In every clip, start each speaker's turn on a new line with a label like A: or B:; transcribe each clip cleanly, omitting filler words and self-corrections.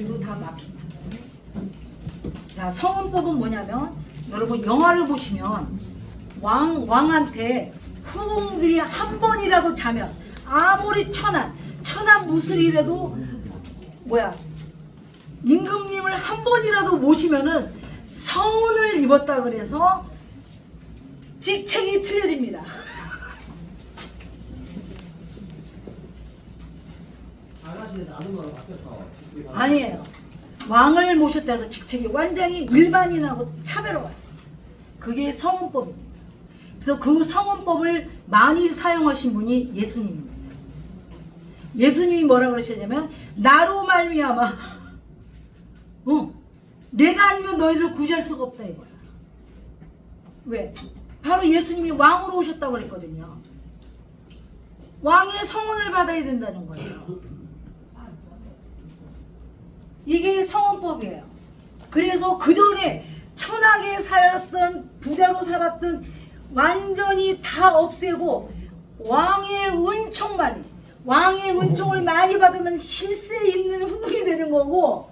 A: 길도 다 막힙니다. 자, 성은법은 뭐냐면 여러분 영화를 보시면 왕한테 후궁들이 한 번이라도 자면 아무리 천한 무술이라도 임금님을 한 번이라도 모시면은 성운을 입었다 그래서 직책이 틀려집니다.
B: 아가씨에서 아줌마로 바뀌어서
A: 아니에요. 왕을 모셨다 해서 직책이 완전히 일반인하고 차별화가요. 그게 성운법입니다. 그래서 그 성운법을 많이 사용하신 분이 예수님입니다. 예수님이 뭐라 그러셨냐면 나로 말미암아 내가 아니면 너희들을 구제할 수가 없다 이거야. 왜? 바로 예수님이 왕으로 오셨다고 그랬거든요. 왕의 성운을 받아야 된다는 거예요. 이게 성운법이에요. 그래서 그 전에 천하게 살았던 부자로 살았던 완전히 다 없애고 왕의 은총을 많이 받으면 실세 있는 후궁이 되는 거고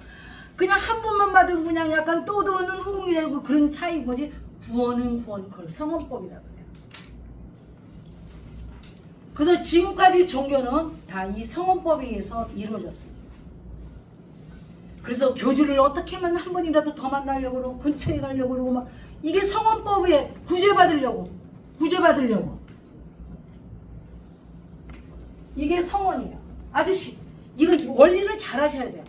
A: 그냥 한 번만 받으면 그냥 약간 떠도는 후궁이 되고 그런 차이인 거지. 구원은 그걸 성운법이라고 해요. 그래서 지금까지 종교는 다 이 성운법에 의해서 이루어졌습니다. 그래서 교주를 어떻게 하면 한 번이라도 더 만나려고 그러고 근처에 가려고 그러고 막 이게 성운법에 구제받으려고 이게 성원이에요. 아저씨 이거 원리를 잘 하셔야 돼요.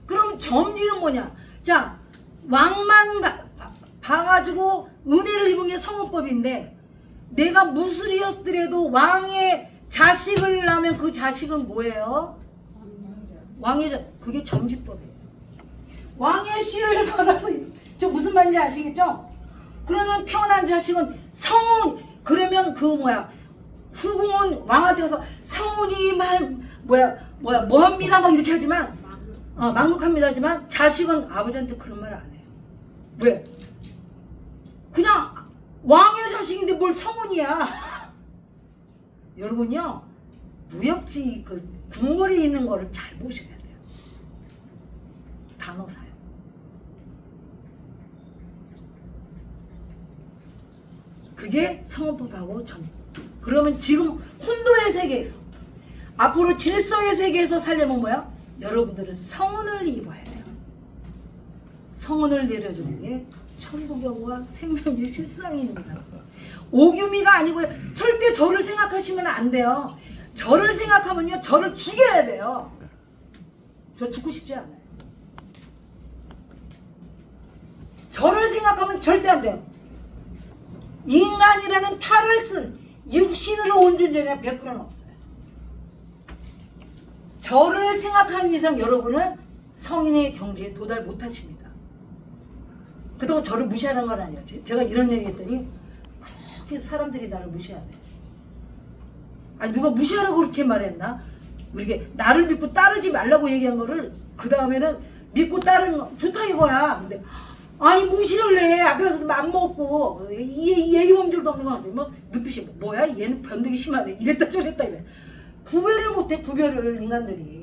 A: 그럼 점지는 뭐냐? 자, 왕만 봐가지고 은혜를 입은 게 성운법인데 내가 무술이었더라도 왕의 자식을 낳으면 그 자식은 뭐예요? 그게 점지법이에요. 왕의 씨를 받아서 저 무슨 말인지 아시겠죠? 그러면 태어난 자식은 성운 그러면 후궁은 왕한테 가서 성운이 뭐합니다 막 이렇게 하지만 망국합니다 하지만 자식은 아버지한테 그런 말 안 해요. 왜? 그냥 왕의 자식인데 뭘 성운이야. 여러분요 무협지 그 궁궐에 있는 거를 잘 보셔야 돼요. 단어 사용. 그게 성운법하고 전. 그러면 지금 혼돈의 세계에서 앞으로 질서의 세계에서 살려면 뭐야? 여러분들은 성운을 입어야 돼요. 성운을 내려주는 게 천부경과 생명의 실상입니다. 오규미가 아니고요. 절대 저를 생각하시면 안 돼요. 저를 생각하면요. 저를 죽여야 돼요. 저 죽고 싶지 않아요. 저를 생각하면 절대 안 돼요. 인간이라는 탈을 쓴 육신으로 온 존재는 100%는 없어요. 저를 생각하는 이상 여러분은 성인의 경지에 도달 못하십니다. 그렇다고 저를 무시하는 건 아니에요. 제가 이런 얘기 했더니 그렇게 사람들이 나를 무시하네. 아니 누가 무시하라고 그렇게 말했나? 우리게 나를 믿고 따르지 말라고 얘기한 거를 그 다음에는 믿고 따르는 거 좋다 이거야. 근데 아니 무시를 해. 앞에 가서도 막 먹고 이 얘기 범절도 없는 거 같아. 뭐 눈빛이 뭐야? 얘는 변덕이 심하네. 이랬다 저랬다 이래. 구별을 못해 구별을 인간들이.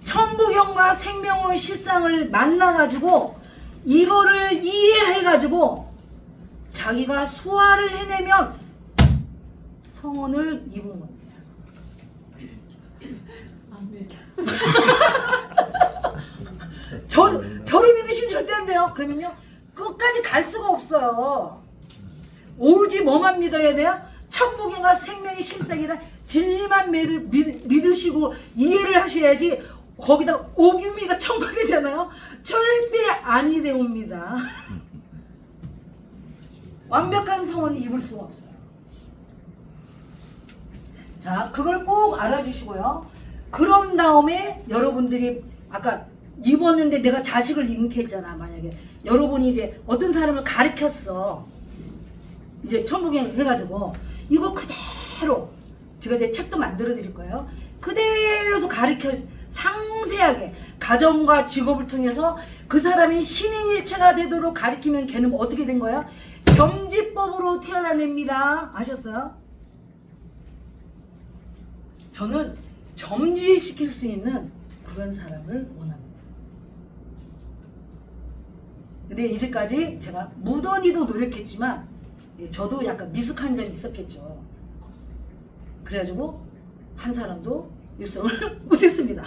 A: 천부경과 생명의 실상을 만나가지고 이거를 이해해가지고 자기가 소화를 해내면 성원을 입은 겁니다. 저를 믿으시면 절대 안 돼요. 그러면요 끝까지 갈 수가 없어요. 오로지 뭐만 믿어야 돼요? 천부경과 생명의 실상이란 진리만 믿으시고 이해를 하셔야지. 거기다 오규미가 첨가되잖아요. 절대 아니 되옵니다. 완벽한 성원을 입을 수가 없어요. 자, 그걸 꼭 알아주시고요. 그런 다음에 여러분들이 아까 입었는데 내가 자식을 잉태했잖아. 만약에 여러분이 이제 어떤 사람을 가르쳤어. 이제 천부경 해가지고 이거 그대로 제가 이제 책도 만들어 드릴 거예요. 그대로서 가르쳐 상세하게 가정과 직업을 통해서 그 사람이 신인일체가 되도록 가르치면 걔는 어떻게 된 거야? 점지법으로 태어나냅니다. 아셨어요? 저는 점지시킬 수 있는 그런 사람을 원합니다. 근데 이제까지 제가 무던히도 노력했지만 저도 약간 미숙한 점이 있었겠죠. 그래가지고 한 사람도 육성을 못했습니다.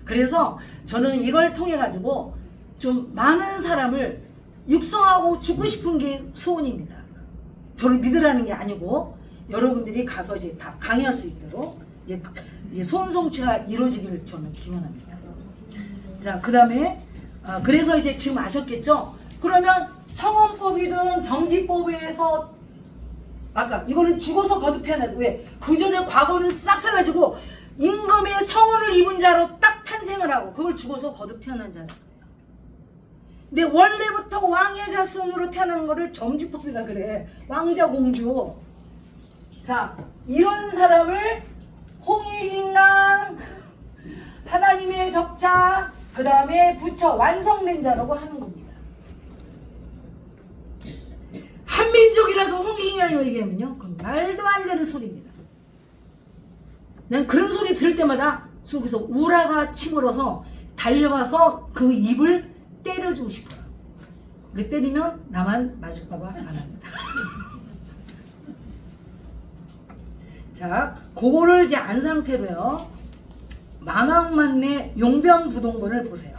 A: 그래서 저는 이걸 통해 가지고 좀 많은 사람을 육성하고 주고 싶은 게 소원입니다. 저를 믿으라는 게 아니고 여러분들이 가서 이제 다 강의할 수 있도록 이제 소원 성취가 이루어지길 저는 기원합니다. 자, 그 다음에 그래서 이제 지금 아셨겠죠? 그러면 성원법이든 정지법에서 아까 이거는 죽어서 거듭 태어나도 왜? 그 전에 과거는 싹 사라지고 임금의 성원을 입은 자로 딱 탄생을 하고 그걸 죽어서 거듭 태어난 자는 거예요. 근데 원래부터 왕의 자손으로 태어난 거를 정지법이라 그래. 왕자 공주. 자, 이런 사람을 홍익인강, 하나님의 적자, 그 다음에 부처 완성된 자라고 하는 겁니다. 한민족이라서 홍익인강이라고 얘기하면요, 그건 말도 안 되는 소리입니다. 난 그런 소리 들을 때마다 속에서 우라가 치밀어서 달려가서 그 입을 때려주고 싶어요. 근데 때리면 나만 맞을까봐 안 합니다. 자, 그거를 이제 안 상태로요. 만왕만내 용변부동본을 보세요.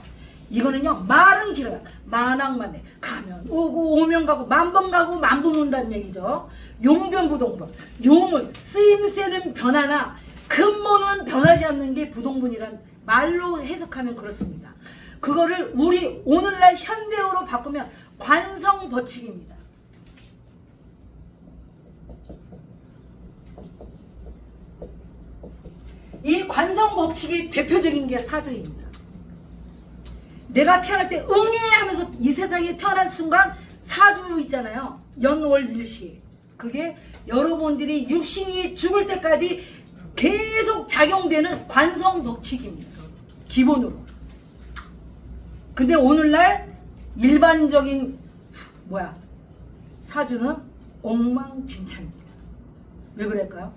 A: 이거는요, 말은 길어요. 만왕만내. 가면 오고 오면 가고 만번 가고 만번 온다는 얘기죠. 용변부동본. 용은 쓰임새는 변하나 근본은 변하지 않는 게 부동본이란 말로 해석하면 그렇습니다. 그거를 우리 오늘날 현대어로 바꾸면 관성법칙입니다. 이 관성법칙의 대표적인 게 사주입니다. 내가 태어날 때 응애 하면서 이 세상에 태어난 순간 사주 있잖아요. 연월일시. 그게 여러분들이 육신이 죽을 때까지 계속 작용되는 관성법칙입니다. 기본으로. 근데 오늘날 일반적인 사주는 엉망진창입니다. 왜 그럴까요?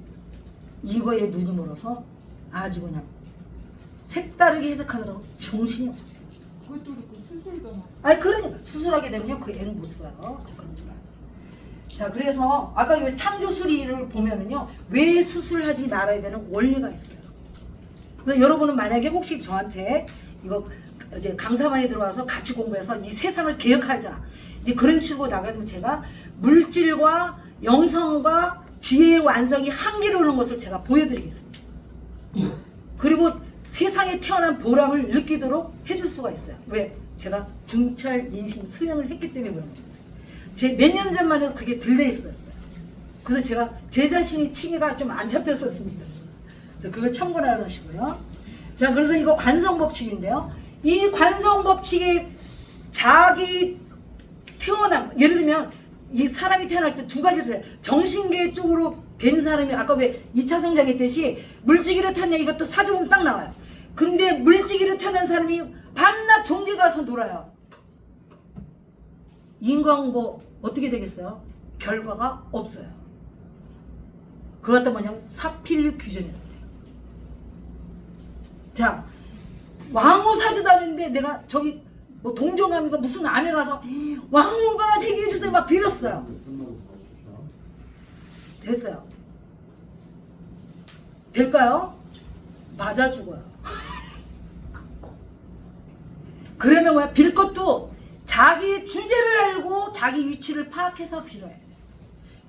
A: 이거에 눈이 멀어서 아주 그냥 색다르게 해석하느라고 정신이 없어요.
C: 그것도 그렇고 수술도
A: 아니 그러니까 수술하게 되면요 그 애는 못 써요. 그런 줄 알아요. 자, 그래서 아까 이 창조수리를 보면은요 왜 수술하지 말아야 되는 원리가 있어요. 그래서 여러분은 만약에 혹시 저한테 이거 이제 강사반에 들어와서 같이 공부해서 이 세상을 개혁하자 이제 그런 식으로 나가면 제가 물질과 영성과 지혜의 완성이 한계로 오는 것을 제가 보여드리겠습니다. 그리고 세상에 태어난 보람을 느끼도록 해줄 수가 있어요. 왜? 제가 중찰 인심 수행을 했기 때문에 그런 겁니다. 제 몇 년 전만 해도 그게 들려 있었어요. 그래서 제가 제 자신이 체계가 좀 안 잡혔었습니다. 그래서 그걸 참고하시고요. 자, 그래서 이거 관성법칙인데요. 이 관성법칙에 자기 태어난, 예를 들면 이 사람이 태어날 때 두 가지를 써요. 정신계 쪽으로 된 사람이 아까 왜 2차 성장했듯이 물지기로 태어난 이것도 사주보면 딱 나와요. 근데 물지기로 태어난 사람이 밤낮 종교 가서 놀아요. 인과응보 어떻게 되겠어요? 결과가 없어요. 그렇다 뭐냐면 사필 규정이라고 해요. 자, 왕후 사주도 아닌데 내가 저기 뭐 동정함인가 무슨 안에 가서 왕후가 되게 해주세요 막 빌었어요. 됐어요. 될까요? 맞아 죽어요. 그러면 뭐야? 빌 것도 자기 주제를 알고 자기 위치를 파악해서 빌어야 돼.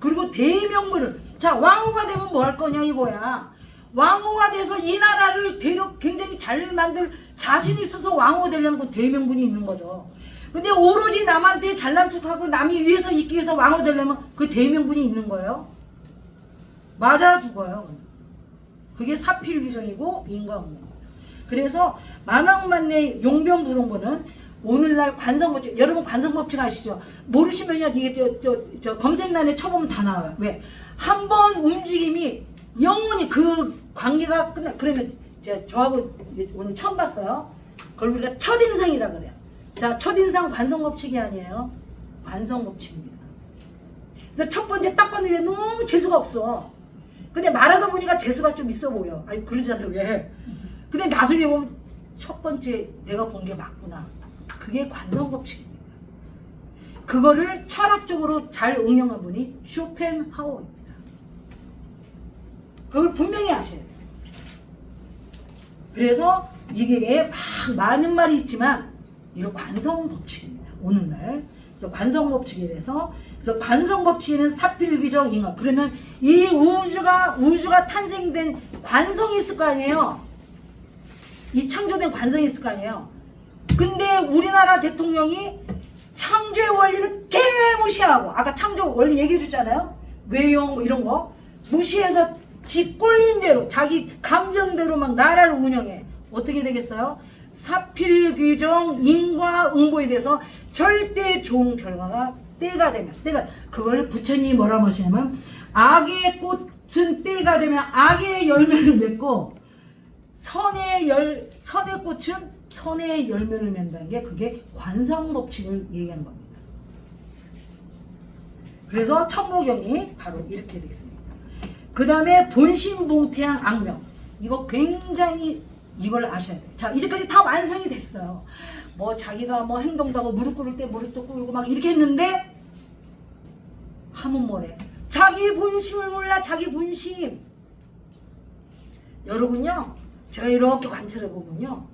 A: 그리고 대명분을 자 왕후가 되면 뭐 할 거냐 이거야. 왕후가 돼서 이 나라를 굉장히 잘 만들 자신 있어서 왕후가 되려면 그 대명분이 있는 거죠. 근데 오로지 남한테 잘난 척하고 남이 위에서 있기 위해서 왕후 되려면 그 대명분이 있는 거예요. 맞아 죽어요. 그게 사필 규정이고 인과응보입니다. 그래서 만왕만내 용변부동본은 오늘날 관성법칙, 여러분 관성법칙 아시죠? 모르시면요 이게 저 검색란에 쳐보면 다 나와요. 왜? 한 번 움직임이 영원히 그 관계가 끝나. 그러면 저하고 오늘 처음 봤어요. 그걸 우리가 첫인상이라 그래요. 자, 첫인상 관성법칙이 아니에요. 관성법칙입니다. 그래서 첫 번째 딱 봤는데 너무 재수가 없어. 근데 말하다 보니까 재수가 좀 있어 보여. 아니 그러잖아요. 왜? 근데 나중에 보면 첫 번째 내가 본 게 맞구나. 그게 관성법칙입니다. 그거를 철학적으로 잘 응용한 분이 쇼펜하우어입니다. 그걸 분명히 아셔야 돼요. 그래서 이게 많은 말이 있지만 이런 관성법칙입니다. 오늘날. 그래서 관성법칙에 대해서 그래서 관성법칙에는 사필귀정 인과 그러면 이 우주가 탄생된 관성이 있을 거 아니에요. 이 창조된 관성이 있을 거 아니에요. 근데 우리나라 대통령이 창조의 원리를 개무시하고 아까 창조 원리 얘기해 줬잖아요. 외형 뭐 이런 거 무시해서 지 꼴린 대로 자기 감정대로 막 나라를 운영해. 어떻게 되겠어요? 사필귀정 인과응보에 대해서 절대 좋은 결과가 때가 되면 그걸 부처님이 뭐라고 하시냐면 악의 꽃은 때가 되면 악의 열매를 맺고 선의 꽃은 선의 열매를 맺는다는 게 그게 관성법칙을 얘기하는 겁니다. 그래서 천부경이 바로 이렇게 되겠습니다. 그 다음에 본심봉태양 악명 이거 굉장히 이걸 아셔야 돼요. 자 이제까지 다 완성이 됐어요. 뭐 자기가 뭐 행동도 하고 무릎 꿇을 때 무릎도 꿇고 막 이렇게 했는데 하면 뭐래? 자기 본심을 몰라. 자기 본심. 여러분요 제가 이렇게 관찰해 보면요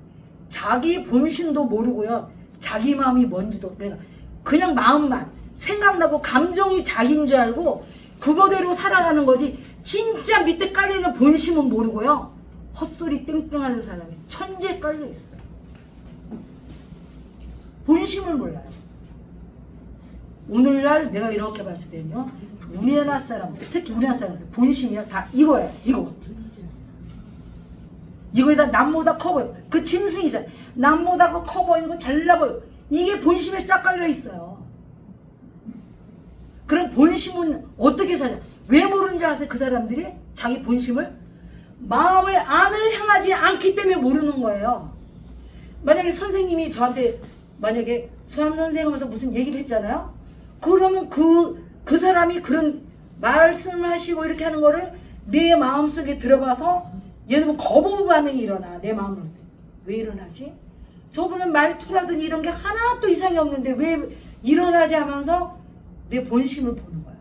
A: 자기 본심도 모르고요 자기 마음이 뭔지도 그냥 마음만 생각나고 감정이 자기인 줄 알고 그거대로 살아가는 거지 진짜 밑에 깔리는 본심은 모르고요 헛소리 땡땡하는 사람이 천지에 깔려 있어요. 본심을 몰라요. 오늘날 내가 이렇게 봤을 때는요 우리나라 사람들 특히 우리나라 사람들 본심이요 다 이거예요. 이거에다 남보다 커 보여. 그 짐승이잖아요. 남보다 커 보이고 잘나 보여. 이게 본심에 쫙 깔려 있어요. 그럼 본심은 어떻게 사냐? 왜 모르는지 아세요? 그 사람들이 자기 본심을 마음을 안을 향하지 않기 때문에 모르는 거예요. 만약에 선생님이 저한테 만약에 수학 선생님하면서 무슨 얘기를 했잖아요. 그러면 그 사람이 그런 말씀을 하시고 이렇게 하는 거를 내 마음속에 들어가서 예를 들면 거부 반응이 일어나. 내 마음으로. 왜 일어나지? 저분은 말투라든지 이런 게 하나도 이상이 없는데 왜 일어나지 하면서 내 본심을 보는 거야.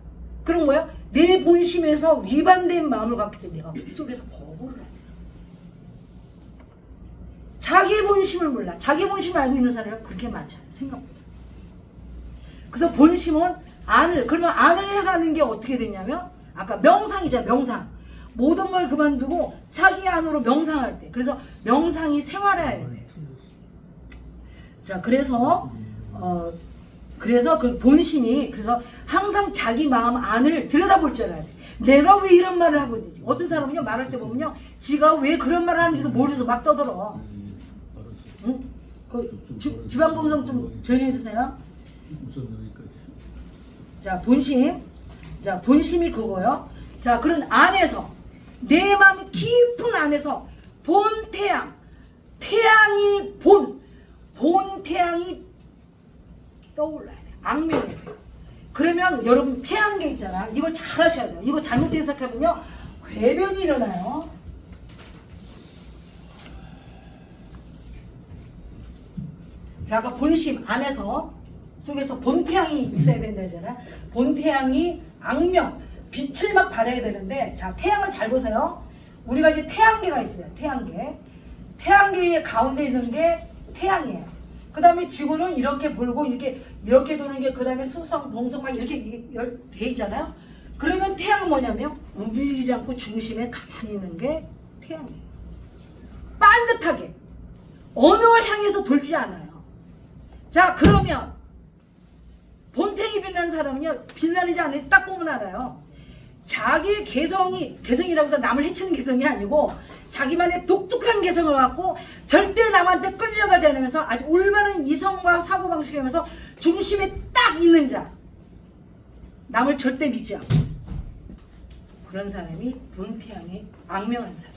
A: 그런 거야? 내 본심에서 위반된 마음을 갖기 때문에 내가 속에서 거부를 해. 자기 본심을 몰라. 자기 본심을 알고 있는 사람이 그렇게 많지 않아. 생각보다. 그래서 본심은 그러면 안을 향하는 게 어떻게 되냐면 아까 명상이잖아. 명상. 모든 걸 그만두고 자기 안으로 명상할 때. 그래서 명상이 생활해야 돼. 자, 그래서 그 본심이 그래서 항상 자기 마음 안을 들여다볼 줄 알아야 돼. 내가 왜 이런 말을 하고 있는지. 어떤 사람은요 말할 때 보면요 지가 왜 그런 말을 하는지도 모르면서 막 떠들어. 응? 지방방송 좀 조용히 해주세요. 자 본심. 자 본심이 그거요. 자 그런 안에서 내 마음 깊은 안에서 본 태양이 본 태양이 떠올라야 돼. 악명이 돼. 그러면 여러분 태양계 있잖아. 이걸 잘 하셔야 돼요. 이거 잘못 해석하면요 궤변이 일어나요. 자 아까 본심 안에서 속에서 본 태양이 있어야 된다 했잖아. 본 태양이 악명 빛을 막 발해야 되는데 자 태양을 잘 보세요. 우리가 이제 태양계가 있어요. 태양계의 가운데 있는 게 태양이에요. 그 다음에 지구는 이렇게 돌고 이렇게 도는 게 그 다음에 수성, 동성 막 이렇게 돼 있잖아요. 그러면 태양은 뭐냐면 움직이지 않고 중심에 가만히 있는 게 태양이에요. 반듯하게 어느 걸 향해서 돌지 않아요. 자 그러면 본탱이 빛나는 사람은요 빛나는지 안 하는지 딱 보면 알아요. 자기의 개성이라고 해서 남을 해치는 개성이 아니고 자기만의 독특한 개성을 갖고 절대 남한테 끌려가지 않으면서 아주 올바른 이성과 사고방식을 하면서 중심에 딱 있는 자. 남을 절대 믿지 않고 그런 사람이 본태양의 악명한 사람.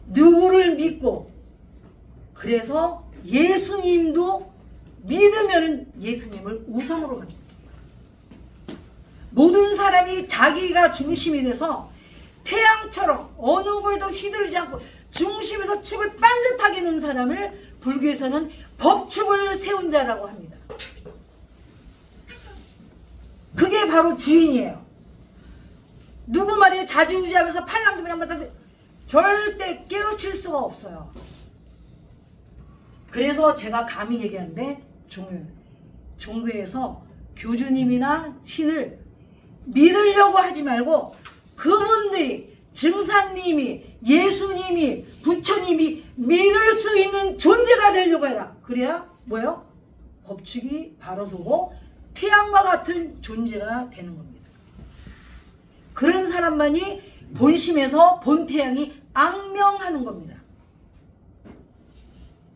A: 누구를 믿고 그래서 예수님도 믿으면 예수님을 우상으로 갑니다. 모든 사람이 자기가 중심이 돼서 태양처럼 어느 거에도 휘둘리지 않고 중심에서 축을 반듯하게 놓은 사람을 불교에서는 법축을 세운 자라고 합니다. 그게 바로 주인이에요. 누구 말에 자지우지하면서 팔랑둥이하면서 절대 깨우칠 수가 없어요. 그래서 제가 감히 얘기하는데 종교에서 교주님이나 신을 믿으려고 하지 말고 그분들이 증사님이 예수님이 부처님이 믿을 수 있는 존재가 되려고 해라. 그래야 뭐예요? 법칙이 바로 서고 태양과 같은 존재가 되는 겁니다. 그런 사람만이 본심에서 본태양이 악명하는 겁니다.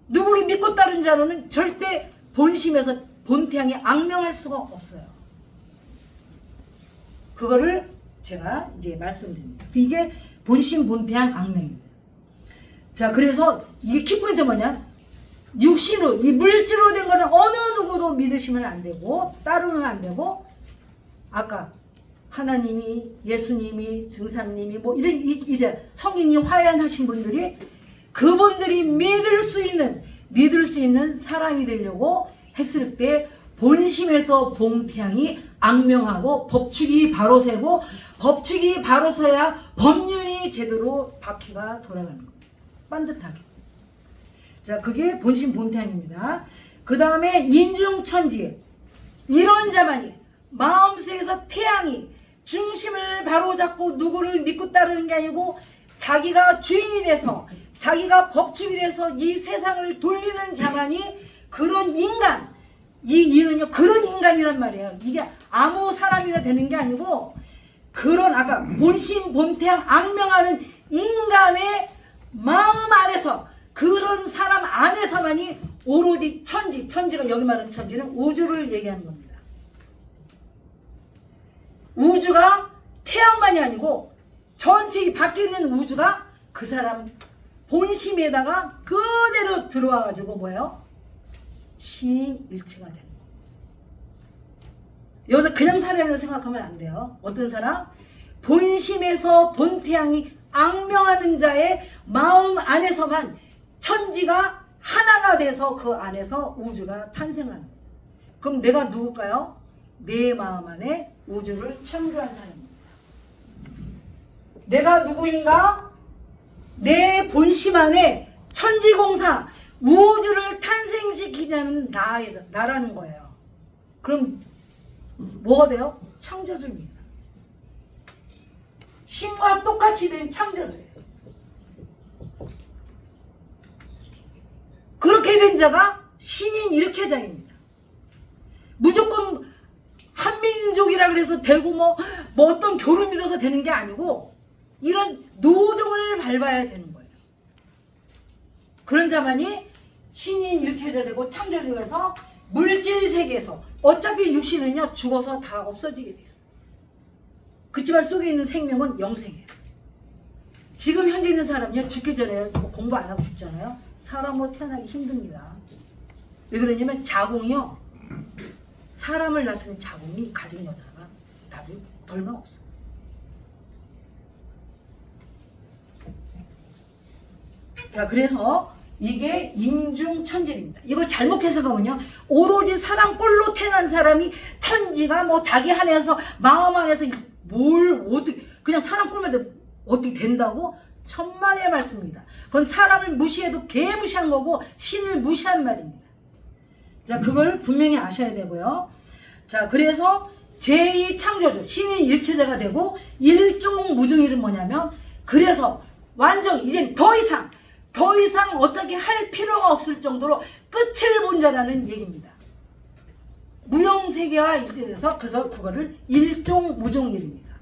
A: 누구를 믿고 따른 자로는 절대 본심에서 본태양이 악명할 수가 없어요. 그거를 제가 이제 말씀드립니다. 이게 본심 본태양 악명입니다. 자, 그래서 이게 키포인트 뭐냐? 육신으로 이 물질로 된 거는 어느 누구도 믿으시면 안 되고 따르면 안 되고, 아까 하나님이 예수님이 증사님이 뭐 이런 이제 성인이 화연하신 분들이 그분들이 믿을 수 있는 사람이 되려고 했을 때 본심에서 본태양이 악명하고 법칙이 바로 세고 법칙이 바로 서야 법륜이 제대로 바퀴가 돌아가는 겁니다. 반듯하게. 자, 그게 본심 본태양입니다. 그 다음에 인중천지. 이런 자만이 마음속에서 태양이 중심을 바로잡고 누구를 믿고 따르는 게 아니고 자기가 주인이 돼서 자기가 법칙이 돼서 이 세상을 돌리는 자만이 그런 인간, 이는요 그런 인간이란 말이에요. 이게 아무 사람이나 되는 게 아니고 그런 아까 본심 본태양 악명하는 인간의 마음 안에서 그런 사람 안에서만이 오로지 천지가 여기 말하는 천지는 우주를 얘기하는 겁니다. 우주가 태양만이 아니고 전체 이 밖에 있는 우주가 그 사람 본심에다가 그대로 들어와 가지고 뭐예요? 신일체가 되는 거예요. 여기서 그냥 사람으로 생각하면 안 돼요. 어떤 사람? 본심에서 본태양이 악명하는 자의 마음 안에서만 천지가 하나가 돼서 그 안에서 우주가 탄생하는 거예요. 그럼 내가 누굴까요? 내 마음 안에 우주를 창조한 사람입니다. 내가 누구인가? 내 본심 안에 천지공사 우주를 탄생시키자는 나라는 거예요. 그럼 뭐가 돼요? 창조주입니다. 신과 똑같이 된 창조주예요. 그렇게 된 자가 신인 일체자입니다. 무조건 한민족이라 그래서 되고 뭐 어떤 교를 믿어서 되는 게 아니고 이런 노종을 밟아야 되는 거예요. 그런 자만이 신인 일체자 되고 창조주가 돼서 물질 세계에서 어차피 육신은요 죽어서 다 없어지게 돼요. 그치만 속에 있는 생명은 영생이에요. 지금 현재 있는 사람은요 죽기 전에 공부 안 하고 죽잖아요. 사람으로 태어나기 힘듭니다. 왜 그러냐면 자궁이요 사람을 낳는 자궁이 가진 여자가 답이 얼마 없어요. 자, 그래서 이게 인중천지입니다. 이걸 잘못 해석하면요 오로지 사람 꼴로 태어난 사람이 천지가 뭐 자기 안에서 마음 안에서 뭘 어떻게 그냥 사람 꼴만 어떻게 된다고? 천만의 말씀입니다. 그건 사람을 무시해도 개무시한 거고 신을 무시한 말입니다. 자, 그걸 분명히 아셔야 되고요. 자, 그래서 제2창조주 신이 일체자가 되고 일종무중일은 뭐냐면 그래서 완전 이제 더 이상 어떻게 할 필요가 없을 정도로 끝을 본 자라는 얘기입니다. 무형세계와 일체돼서 그래서 그거를 일종무중일입니다.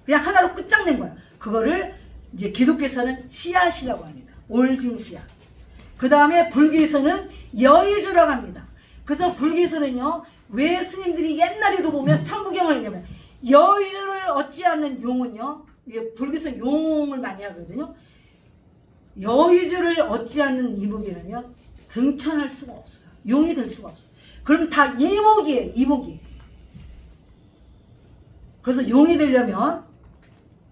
A: 그냥 하나로 끝장낸 거야. 그거를 이제 기독교에서는 씨앗이라고 합니다. 올징 씨앗. 그 다음에 불교에서는 여의주라고 합니다. 그래서 불교에서는요 왜 스님들이 옛날에도 보면 천부경을 얘기하면 여의주를 얻지 않는 용은요 불교에서 용을 많이 하거든요. 여의주를 얻지 않는 이목이는요 등천할 수가 없어요. 용이 될 수가 없어요. 그럼 다 이목이에요. 이목이. 그래서 용이 되려면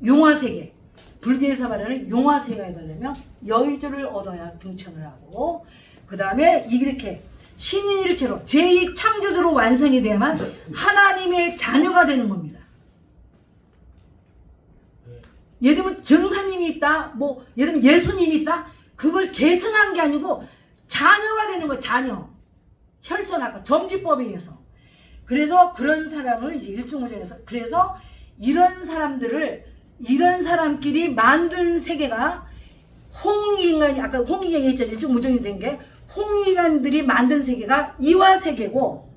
A: 용화세계, 불교에서 말하는 용화세계가 되려면 여의주를 얻어야 등천을 하고, 그 다음에 이렇게 신인일체로 제2창조주로 완성이 돼야만 하나님의 자녀가 되는 겁니다. 예를 들면 증사님이 있다, 뭐 예를 들면 예수님이 있다, 그걸 계승한 게 아니고 자녀가 되는 거예요. 자녀. 혈선 아까 점지법에 의해서. 그래서 그런 사람을 이제 일중무전에서, 그래서 이런 사람끼리 만든 세계가 홍익인간이, 아까 홍익이 얘기했잖아요. 일중무전이 된 게 홍익인간들이 만든 세계가 이화세계고,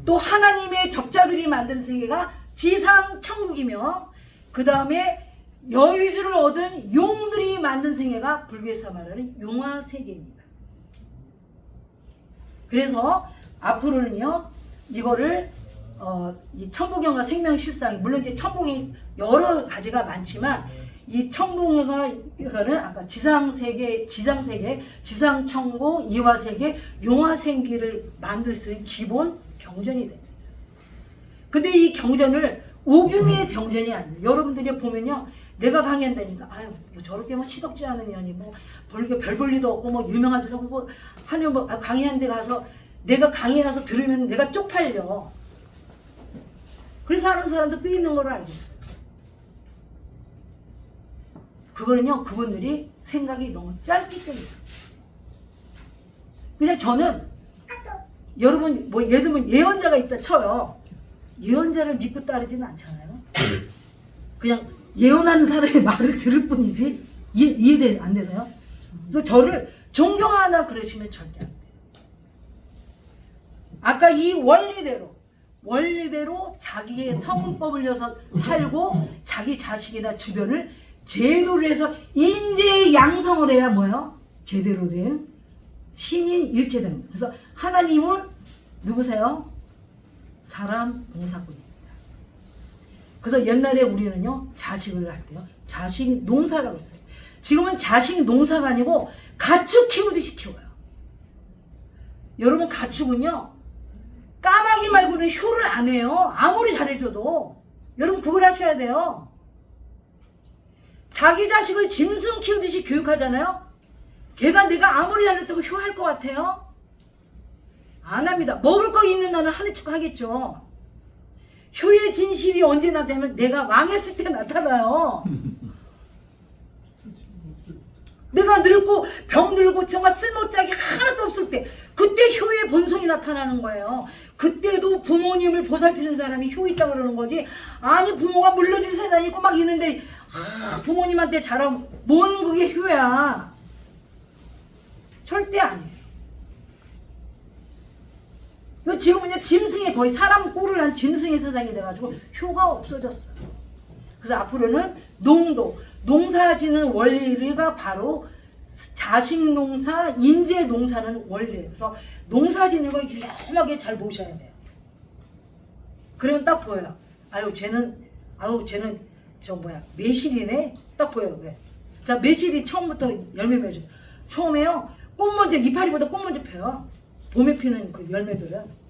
A: 또 하나님의 적자들이 만든 세계가 지상천국이며, 그 다음에 여의주를 얻은 용들이 만든 세계가 불교에서 말하는 용화세계입니다. 그래서 앞으로는요, 이거를 이 천부경과 생명실상, 물론 이제 천부경이 여러 가지가 많지만 이 천부경은 아까 지상세계, 지상천국, 이화세계, 용화세계를 만들 수 있는 기본 경전이 됩니다. 근데 이 경전을 오규미의 경전이 아니에요. 여러분들이 보면요, 내가 강의한다니까 아유 뭐 저렇게 뭐 시덥지 않은 년이 뭐 별 볼 일도 없고 뭐 유명하지도 않고 뭐 하는 뭐 강의한 데 가서 내가 강의에 가서 들으면 내가 쪽팔려. 그래서 하는 사람도 꽤 있는 걸 알겠어요. 그거는요, 그분들이 생각이 너무 짧기 때문에. 그냥 저는 여러분 뭐 예를 들면 예언자가 있다 쳐요. 예언자를 믿고 따르지는 않잖아요. 그냥 예언하는 사람의 말을 들을 뿐이지 이해돼 안 돼서요. 그래서 저를 존경하나 그러시면 절대 안 돼요. 아까 이 원리대로 자기의 성법을 위해서 살고 자기 자식이나 주변을 제도를 해서 인재 양성을 해야 뭐예요? 제대로 된 신인 일체된. 그래서 하나님은 누구세요? 사람 농사꾼입니다. 그래서 옛날에 우리는요, 자식을 할 때요, 자식 농사라고 했어요. 지금은 자식 농사가 아니고 가축 키우듯이 키워요. 여러분, 가축은요, 까마귀 말고는 효를 안 해요. 아무리 잘해줘도. 여러분, 그걸 하셔야 돼요. 자기 자식을 짐승 키우듯이 교육하잖아요. 걔가 내가 아무리 잘했다고 효할 것 같아요? 안 합니다. 먹을 거 있는 나는 하는 척 하겠죠. 효의 진실이 언제 나타나면 내가 망했을 때 나타나요. 내가 늙고 병들고 정말 쓸모짝이 하나도 없을 때, 그때 효의 본성이 나타나는 거예요. 그때도 부모님을 보살피는 사람이 효 있다고 그러는 거지. 아니 부모가 물러줄 세상이 있고 막 있는데 부모님한테 잘하면 뭔 그게 효야. 절대 아니에요. 지금은요, 짐승이 거의 사람 꼴을 한 짐승의 세상이 돼가지고 효가 없어졌어요. 그래서 앞으로는 농사지는 원리가 바로 자식 농사, 인재 농사는 원리예요. 그래서 농사지는 걸 유연하게 잘 보셔야 돼요. 그러면 딱 보여요. 쟤는 매실이네. 딱 보여요. 왜? 자, 매실이 처음부터 열매 맺어. 처음에요, 꽃 먼저, 이파리보다 꽃 먼저 펴요. 봄에 피는 그 열매들은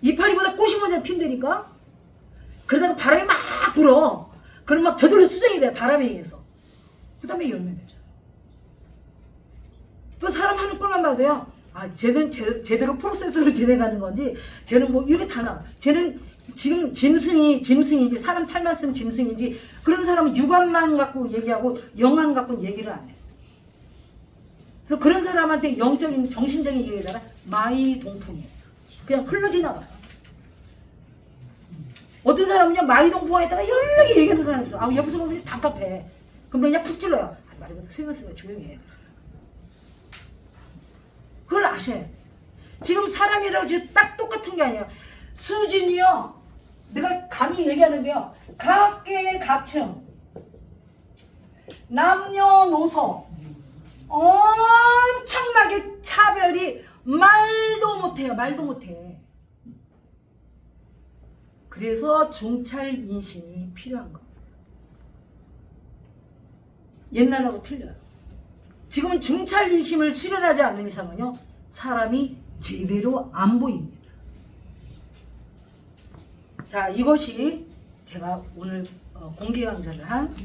A: 이파리보다 꽃이 먼저 핀다니까. 그러다가 바람이 막 불어. 그럼 막 저절로 수정이 돼, 바람에 의해서. 그 다음에 열매 맺어요. 그 사람 하는 꼴만 봐도요, 쟤는 제대로 프로세스로 진행하는 건지, 쟤는 뭐 이렇게 다 나와. 쟤는 지금 짐승인지 사람 탈만 쓴 짐승인지, 그런 사람은 육안만 갖고 얘기하고 영안 갖고는 얘기를 안 해. 그래서 그런 사람한테 영적인 정신적인 얘기잖아, 마이동풍이에요. 그냥 흘러 지나가요. 어떤 사람은요, 마이동풍에다가 여러 개 얘기하는 사람이 있어. 옆에서 보면 답답해. 그럼 그냥 푹 찔러요. 말이보다 쓰면서 조용히 해. 그걸 아셔야 돼. 지금 사람이라고 지금 딱 똑같은 게 아니에요. 수준이요, 내가 감히 얘기하는데요, 각계각층, 남녀노소 엄청나게 차별이 말도 못해요. 말도 못해. 그래서 중찰인심이 필요한 겁니다. 옛날하고 틀려요. 지금은 중찰인심을 수련하지 않는 이상은요, 사람이 제대로 안 보입니다. 자, 이것이 제가 오늘 공개 강좌를 한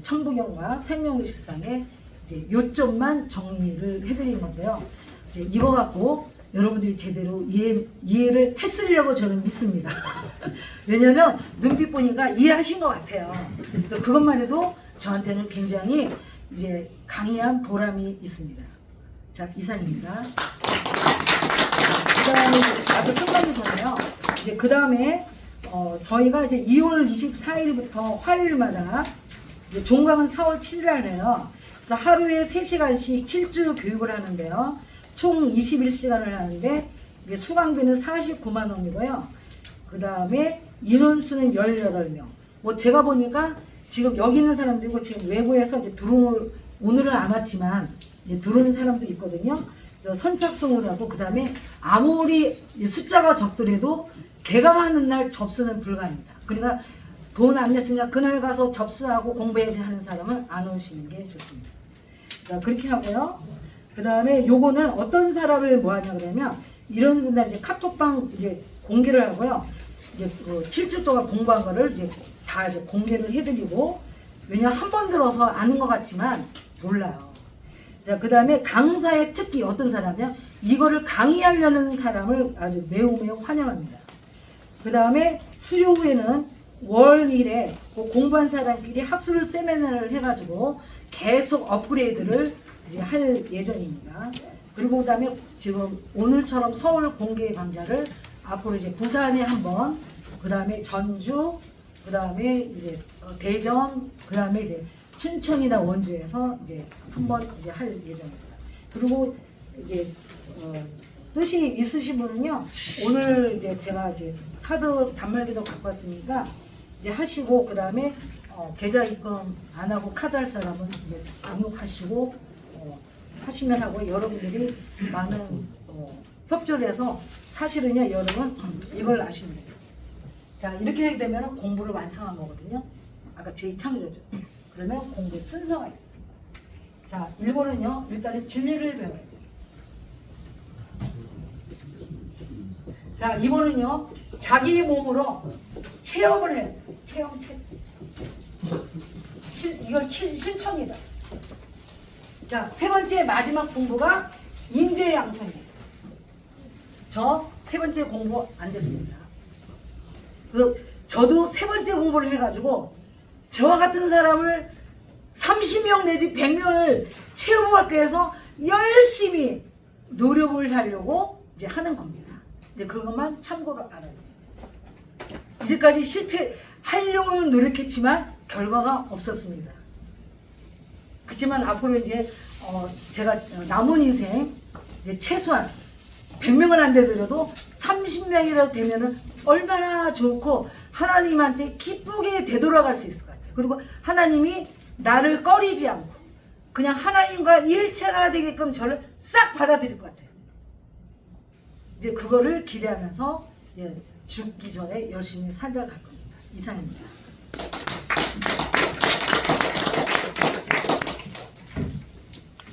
A: 천부경과 생명의식상의 이제 요점만 정리를 해드린 건데요. 이제 이거 갖고 여러분들이 제대로 이해를 했으리라고 저는 믿습니다. 왜냐면 눈빛 보니까 이해하신 것 같아요. 그래서 그것만 해도 저한테는 굉장히 이제 강의한 보람이 있습니다. 자, 이상입니다. 그 다음에 아주 끝나기 전에요. 이제 그 다음에 저희가 이제 2월 24일부터 화요일마다 이제 종강은 4월 7일 날 해요. 그래서 하루에 3시간씩 7주 교육을 하는데요. 총 21시간을 하는데 이게 수강비는 49만 원이고요. 그 다음에 인원수는 18명. 뭐 제가 보니까 지금 여기 있는 사람들이고 지금 외부에서 이제 오늘은 안 왔지만 이제 들어오는 사람도 있거든요. 선착순을 하고 그 다음에 아무리 숫자가 적더라도 개강하는 날 접수는 불가합니다. 그러니까 돈 안 냈으니까 그날 가서 접수하고 공부해야지 하는 사람은 안 오시는 게 좋습니다. 자, 그렇게 하고요. 그 다음에 요거는 어떤 사람을 뭐 하냐 그러면 이런 분들 이제 카톡방 이제 공개를 하고요. 이제 그 7주 동안 공부한 거를 이제 다 이제 공개를 해드리고, 왜냐면 한 번 들어서 아는 것 같지만 몰라요. 자, 그 다음에 강사의 특기 어떤 사람이요? 이거를 강의하려는 사람을 아주 매우 환영합니다. 그 다음에 수료 후에는 월 1회 공부한 사람끼리 학술 세미나를 해가지고 계속 업그레이드를 이제 할 예정입니다. 그리고 그 다음에 지금 오늘처럼 서울 공개 강좌를 앞으로 이제 부산에 한번, 그 다음에 전주, 그 다음에 이제 대전, 그 다음에 이제 춘천이나 원주에서 이제 한번 이제 할 예정입니다. 그리고 이제 뜻이 있으신 분은요, 오늘 이제 제가 이제 카드 단말기도 갖고 왔으니까 이제 하시고, 그 다음에 계좌 입금 안 하고 카드 할 사람은 이제 등록하시고 하시면 하고, 여러분들이 많은 협조를 해서 사실은요, 여러분 이걸 아시면 돼요. 자, 이렇게 하게 되면 공부를 완성한 거거든요. 아까 제2창조죠. 그러면 공부 순서가 있어요. 자, 1번은요, 일단은 진리를 배워야 돼요. 자, 2번은요, 자기 몸으로 체험을 해야 돼요. 체험. 이걸 실천이다. 자, 세 번째 마지막 공부가 인재 양성이에요. 저 세 번째 공부 안 됐습니다. 그래서 저도 세 번째 공부를 해가지고 저와 같은 사람을 30명 내지 100명을 채용할까 해서 열심히 노력을 하려고 이제 하는 겁니다. 이제 그것만 참고로 알아주세요. 이제까지 실패하려고는 노력했지만 결과가 없었습니다. 그렇지만 앞으로 이제 제가 남은 인생 이제 최소한 100명은 안 되더라도 30명이라도 되면은 얼마나 좋고 하나님한테 기쁘게 되돌아갈 수 있을 것 같아요. 그리고 하나님이 나를 꺼리지 않고 그냥 하나님과 일체가 되게끔 저를 싹 받아들일 것 같아요. 이제 그거를 기대하면서 이제 죽기 전에 열심히 살아갈 겁니다. 이상입니다.